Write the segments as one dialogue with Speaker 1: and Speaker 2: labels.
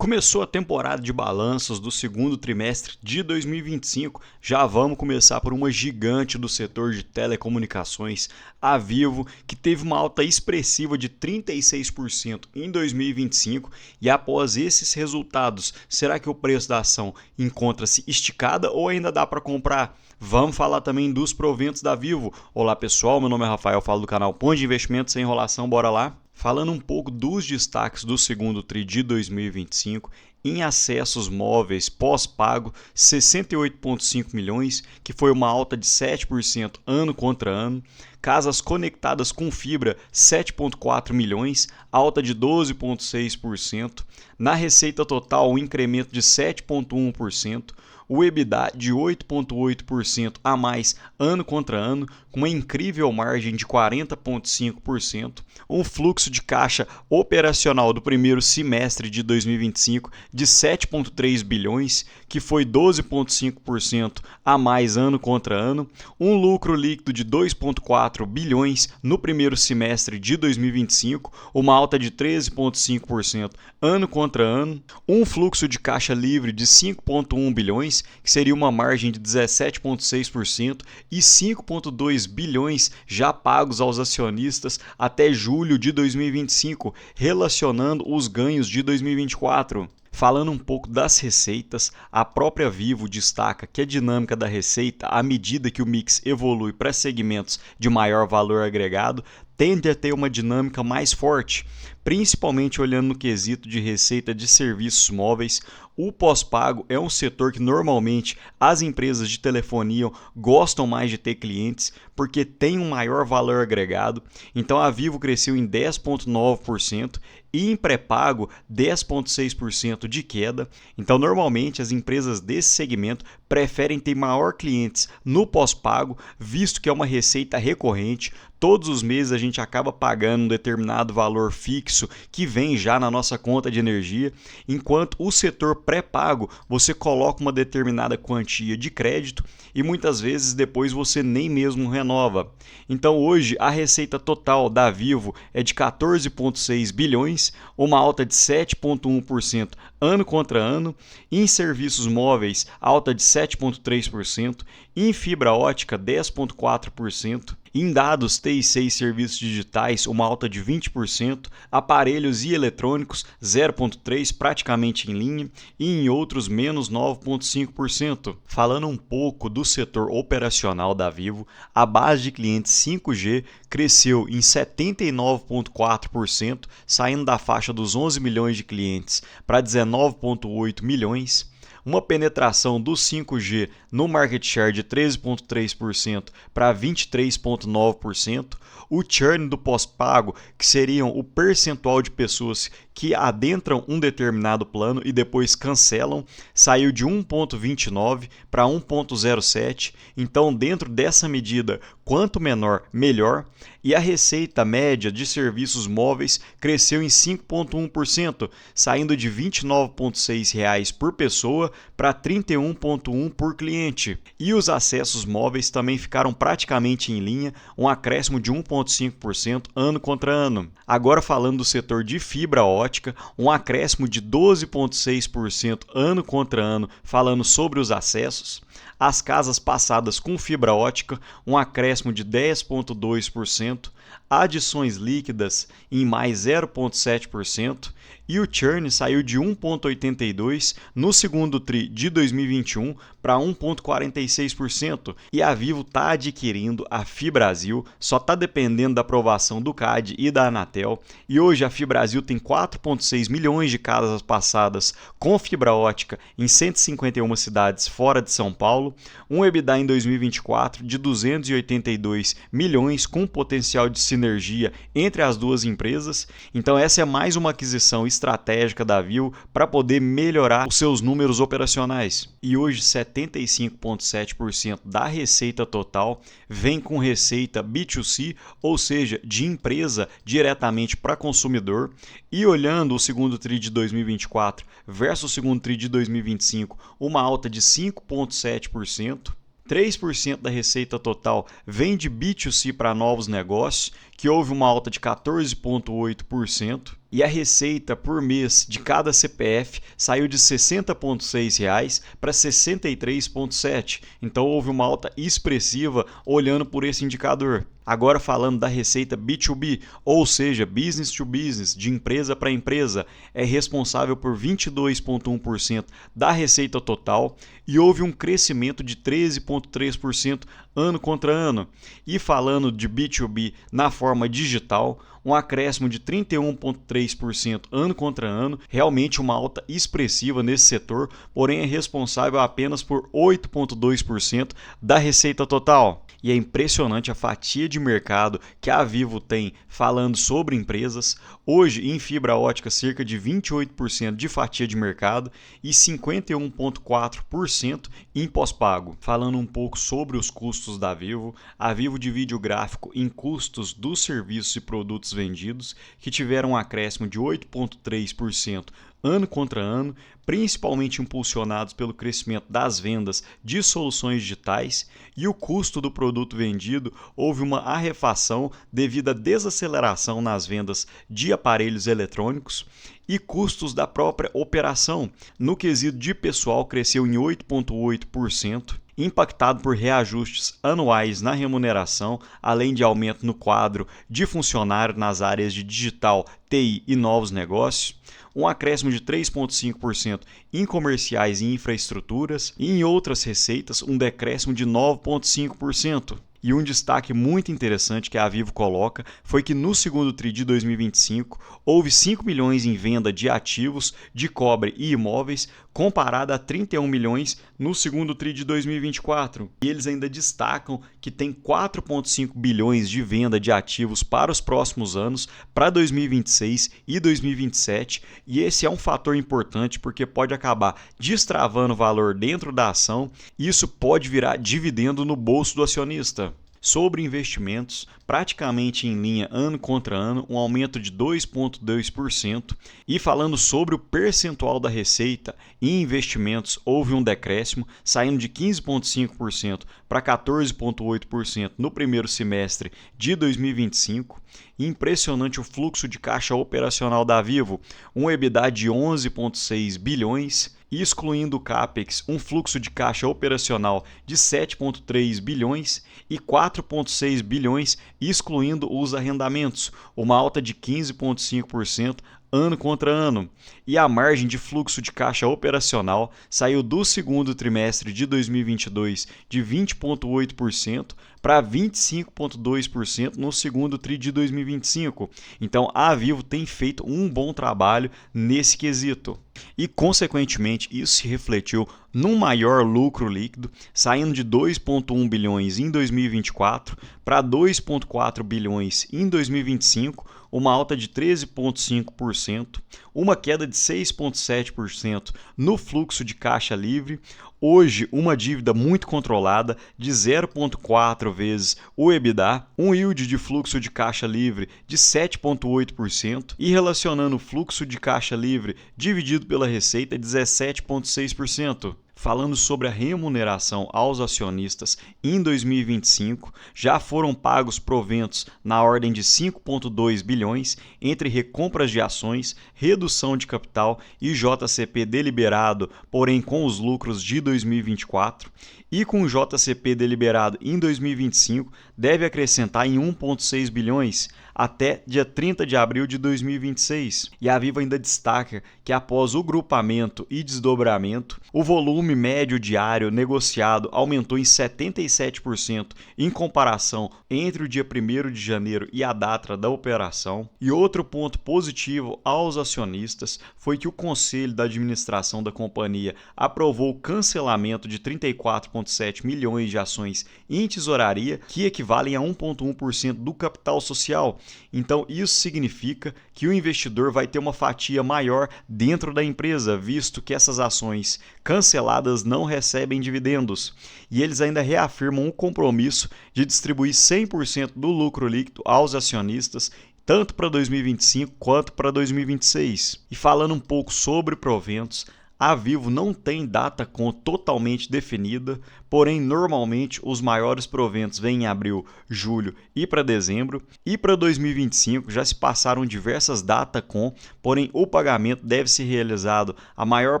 Speaker 1: Começou a temporada de balanços do segundo trimestre de 2025. Já vamos começar por uma gigante do setor de telecomunicações, a Vivo, que teve uma alta expressiva de 36% em 2025. E após esses resultados, será que o preço da ação encontra-se esticada ou ainda dá para comprar? Vamos falar também dos proventos da Vivo. Olá pessoal, meu nome é Rafael, falo do canal Ponto de Investimentos. Sem enrolação, bora lá? Falando um pouco dos destaques do segundo TRI de 2025, em acessos móveis pós-pago, 68,5 milhões, que foi uma alta de 7% ano contra ano. Casas conectadas com fibra, 7,4 milhões, alta de 12,6%. Na receita total, um incremento de 7,1%. O EBITDA de 8,8% a mais ano contra ano, com uma incrível margem de 40,5%, um fluxo de caixa operacional do primeiro semestre de 2025 de 7,3 bilhões, que foi 12,5% a mais ano contra ano, um lucro líquido de 2,4 bilhões no primeiro semestre de 2025, uma alta de 13,5% ano contra ano, um fluxo de caixa livre de 5,1 bilhões, que seria uma margem de 17,6%, e 5,2 bilhões já pagos aos acionistas até julho de 2025, relacionando os ganhos de 2024. Falando um pouco das receitas, a própria Vivo destaca que a dinâmica da receita, à medida que o mix evolui para segmentos de maior valor agregado, tende a ter uma dinâmica mais forte, principalmente olhando no quesito de receita de serviços móveis. O pós-pago é um setor que normalmente as empresas de telefonia gostam mais de ter clientes porque tem um maior valor agregado. Então a Vivo cresceu em 10,9% e em pré-pago 10,6% de queda. Então normalmente as empresas desse segmento preferem ter maior clientes no pós-pago, visto que é uma receita recorrente. Todos os meses a gente acaba pagando um determinado valor fixo que vem já na nossa conta de energia, enquanto o setor pré-pago você coloca uma determinada quantia de crédito e muitas vezes depois você nem mesmo renova. Então hoje a receita total da Vivo é de 14,6 bilhões, uma alta de 7,1% ano contra ano, em serviços móveis alta de 7,3%, em fibra ótica 10,4%, em dados TIC e serviços digitais uma alta de 20%, aparelhos e eletrônicos 0,3%, praticamente em linha, e em outros menos 9,5%. Falando um pouco do setor operacional da Vivo, a base de clientes 5G cresceu em 79,4%, saindo da faixa dos 11 milhões de clientes para 19,8 milhões. Uma penetração do 5G no market share de 13,3% para 23,9%. O churn do pós-pago, que seriam o percentual de pessoas que adentram um determinado plano e depois cancelam, saiu de 1,29 para 1,07. Então, dentro dessa medida, quanto menor, melhor. E a receita média de serviços móveis cresceu em 5,1%, saindo de R$ 29,6 por pessoa para R$ 31,1 por cliente. E os acessos móveis também ficaram praticamente em linha, um acréscimo de 1,5% ano contra ano. Agora falando do setor de fibra ótica, um acréscimo de 12,6% ano contra ano, falando sobre os acessos. As casas passadas com fibra ótica, um acréscimo de 10,2%, adições líquidas em mais 0,7%, e o churn saiu de 1,82% no segundo TRI de 2021 para 1,46%. E a Vivo está adquirindo a FiBrasil, só está dependendo da aprovação do CAD e da Anatel. E hoje a FiBrasil tem 4,6 milhões de casas passadas com fibra ótica em 151 cidades fora de São Paulo, um EBITDA em 2024 de 282 milhões com potencial de sinergia entre as duas empresas. Então essa é mais uma aquisição estratégica da Vivo para poder melhorar os seus números operacionais. E hoje 75,7% da receita total vem com receita B2C, ou seja, de empresa diretamente para consumidor. E olhando o segundo TRI de 2024 versus o segundo TRI de 2025, uma alta de 5,7%. 3% da receita total vem de B2C para novos negócios, que houve uma alta de 14,8%. E a receita por mês de cada CPF saiu de R$ 60,6 para R$ 63,7. Então houve uma alta expressiva olhando por esse indicador. Agora falando da receita B2B, ou seja, business to business, de empresa para empresa, é responsável por 22,1% da receita total e houve um crescimento de 13,3% ano contra ano. E falando de B2B na forma digital, um acréscimo de 31,3% ano contra ano, realmente uma alta expressiva nesse setor, porém é responsável apenas por 8,2% da receita total. E é impressionante a fatia de mercado que a Vivo tem falando sobre empresas. Hoje, em fibra ótica, cerca de 28% de fatia de mercado e 51,4% em pós-pago. Falando um pouco sobre os custos da Vivo, a Vivo divide o gráfico em custos dos serviços e produtos vendidos, que tiveram um acréscimo de 8,3% ano contra ano, principalmente impulsionados pelo crescimento das vendas de soluções digitais, e o custo do produto vendido houve uma arrefação devido à desaceleração nas vendas de aparelhos eletrônicos, e custos da própria operação, no quesito de pessoal, cresceu em 8,8%, impactado por reajustes anuais na remuneração, além de aumento no quadro de funcionário nas áreas de digital, TI e novos negócios, um acréscimo de 3,5% em comerciais e infraestruturas e em outras receitas um decréscimo de 9,5%. E um destaque muito interessante que a Vivo coloca foi que no segundo TRI de 2025 houve 5 milhões em venda de ativos de cobre e imóveis, comparado a 31 milhões no segundo TRI de 2024. E eles ainda destacam que tem 4,5 bilhões de venda de ativos para os próximos anos, para 2026 e 2027, e esse é um fator importante porque pode acabar destravando o valor dentro da ação e isso pode virar dividendo no bolso do acionista. Sobre investimentos, praticamente em linha ano contra ano, um aumento de 2,2%. E falando sobre o percentual da receita em investimentos, houve um decréscimo, saindo de 15,5% para 14,8% no primeiro semestre de 2025. Impressionante o fluxo de caixa operacional da Vivo, um EBITDA de 11,6 bilhões, excluindo o CAPEX, um fluxo de caixa operacional de 7,3 bilhões e 4,6 bilhões, excluindo os arrendamentos, uma alta de 15,5% ano contra ano. E a margem de fluxo de caixa operacional saiu do segundo trimestre de 2022 de 20,8% para 25,2% no segundo TRI de 2025. Então a Vivo tem feito um bom trabalho nesse quesito. E, consequentemente, isso se refletiu num maior lucro líquido, saindo de 2,1 bilhões em 2024 para 2,4 bilhões em 2025, uma alta de 13,5%, uma queda de 6,7% no fluxo de caixa livre, hoje uma dívida muito controlada de 0,4 vezes o EBITDA, um yield de fluxo de caixa livre de 7,8% e relacionando o fluxo de caixa livre dividido pela receita 17,6%. Falando sobre a remuneração aos acionistas em 2025, já foram pagos proventos na ordem de 5,2 bilhões entre recompras de ações, redução de capital e JCP deliberado, porém com os lucros de 2024, e com o JCP deliberado em 2025 deve acrescentar em 1,6 bilhões até dia 30 de abril de 2026. E a Vivo ainda destaca que após o grupamento e desdobramento, o volume médio diário negociado aumentou em 77% em comparação entre o dia 1º de janeiro e a data da operação. E outro ponto positivo aos acionistas foi que o Conselho da Administração da companhia aprovou o cancelamento de 34,7 milhões de ações em tesouraria, que equivalem a 1,1% do capital social. Então isso significa que o investidor vai ter uma fatia maior dentro da empresa, visto que essas ações canceladas não recebem dividendos. E eles ainda reafirmam o compromisso de distribuir 100% do lucro líquido aos acionistas, tanto para 2025 quanto para 2026. E falando um pouco sobre proventos, A Vivo não tem data com totalmente definida, porém normalmente os maiores proventos vêm em abril, julho e para dezembro. E para 2025 já se passaram diversas datas com, porém o pagamento deve ser realizado a maior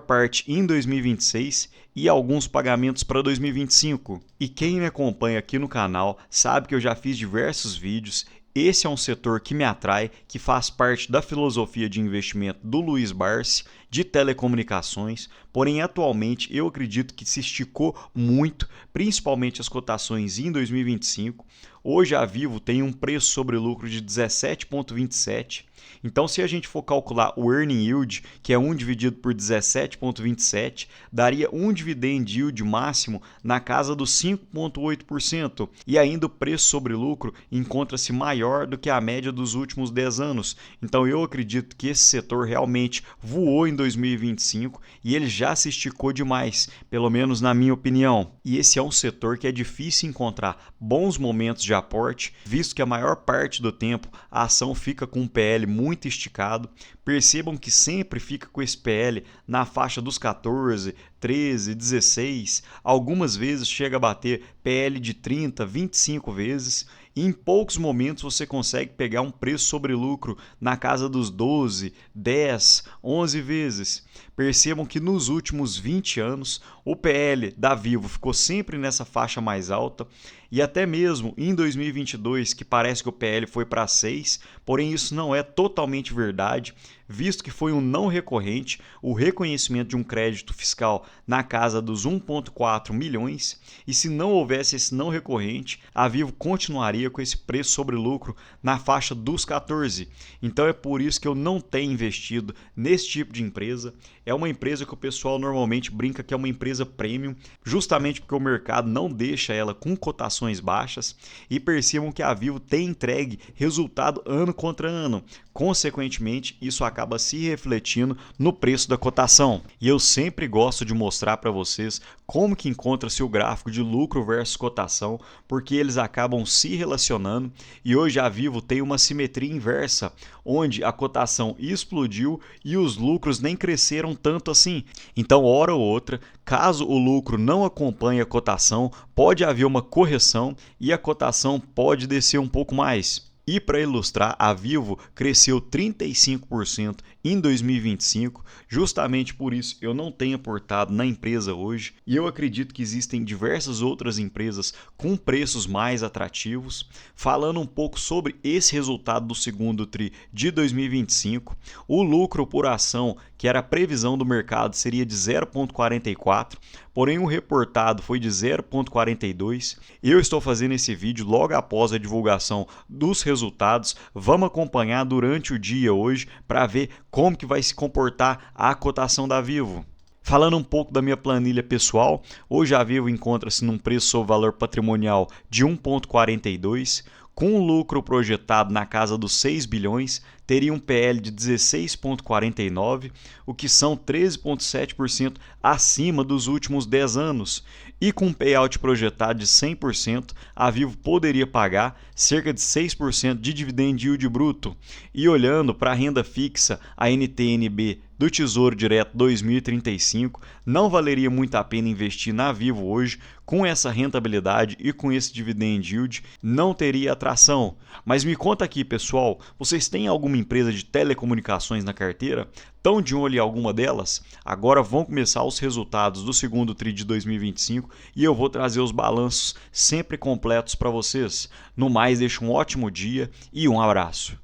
Speaker 1: parte em 2026 e alguns pagamentos para 2025. E quem me acompanha aqui no canal sabe que eu já fiz diversos vídeos. Esse é um setor que me atrai, que faz parte da filosofia de investimento do Luiz Barsi, de telecomunicações, porém atualmente eu acredito que se esticou muito, principalmente as cotações em 2025. Hoje a Vivo tem um preço sobre lucro de 17,27. Então, se a gente for calcular o earning yield, que é 1 dividido por 17,27, daria um dividend yield máximo na casa dos 5,8%. E ainda o preço sobre lucro encontra-se maior do que a média dos últimos 10 anos. Então, eu acredito que esse setor realmente voou em 2025 e ele já se esticou demais, pelo menos na minha opinião. E esse é um setor que é difícil encontrar bons momentos de aporte, visto que a maior parte do tempo a ação fica com um PL muito esticado. Percebam que sempre fica com esse PL na faixa dos 14, 13, 16, algumas vezes chega a bater PL de 30, 25 vezes. E em poucos momentos você consegue pegar um preço sobre lucro na casa dos 12, 10, 11 vezes. Percebam que nos últimos 20 anos o PL da Vivo ficou sempre nessa faixa mais alta e até mesmo em 2022, que parece que o PL foi para 6, porém isso não é totalmente verdade, visto que foi um não recorrente, o reconhecimento de um crédito fiscal na casa dos 1,4 milhões, e se não houvesse esse não recorrente, a Vivo continuaria com esse preço sobre lucro na faixa dos 14. Então é por isso que eu não tenho investido nesse tipo de empresa. É uma empresa que o pessoal normalmente brinca que é uma empresa premium, justamente porque o mercado não deixa ela com cotações baixas, e percebam que a Vivo tem entregue resultado ano contra ano. Consequentemente, isso acaba se refletindo no preço da cotação. E eu sempre gosto de mostrar para vocês como que encontra-se o gráfico de lucro versus cotação, porque eles acabam se relacionando e hoje a Vivo tem uma simetria inversa, onde a cotação explodiu e os lucros nem cresceram tanto assim. Então, hora ou outra, caso o lucro não acompanhe a cotação, pode haver uma correção e a cotação pode descer um pouco mais. E para ilustrar, a Vivo cresceu 35% em 2025, justamente por isso eu não tenho aportado na empresa hoje e eu acredito que existem diversas outras empresas com preços mais atrativos. Falando um pouco sobre esse resultado do segundo TRI de 2025, o lucro por ação, que era a previsão do mercado, seria de 0,44, porém o reportado foi de 0,42. Eu estou fazendo esse vídeo logo após a divulgação dos resultados. Vamos acompanhar durante o dia hoje para ver como que vai se comportar a cotação da Vivo. Falando um pouco da minha planilha pessoal, hoje a Vivo encontra-se num preço sobre valor patrimonial de 1,42, com um lucro projetado na casa dos 6 bilhões, teria um PL de 16,49, o que são 13,7% acima dos últimos 10 anos. E com um payout projetado de 100%, a Vivo poderia pagar cerca de 6% de dividend yield bruto. E olhando para a renda fixa, a NTN-B do Tesouro Direto 2035, não valeria muito a pena investir na Vivo hoje. Com essa rentabilidade e com esse dividend yield, não teria atração. Mas me conta aqui, pessoal, vocês têm alguma empresa de telecomunicações na carteira? Estão de olho em alguma delas? Agora vão começar os resultados do segundo TRI de 2025 e eu vou trazer os balanços sempre completos para vocês. No mais, deixo um ótimo dia e um abraço.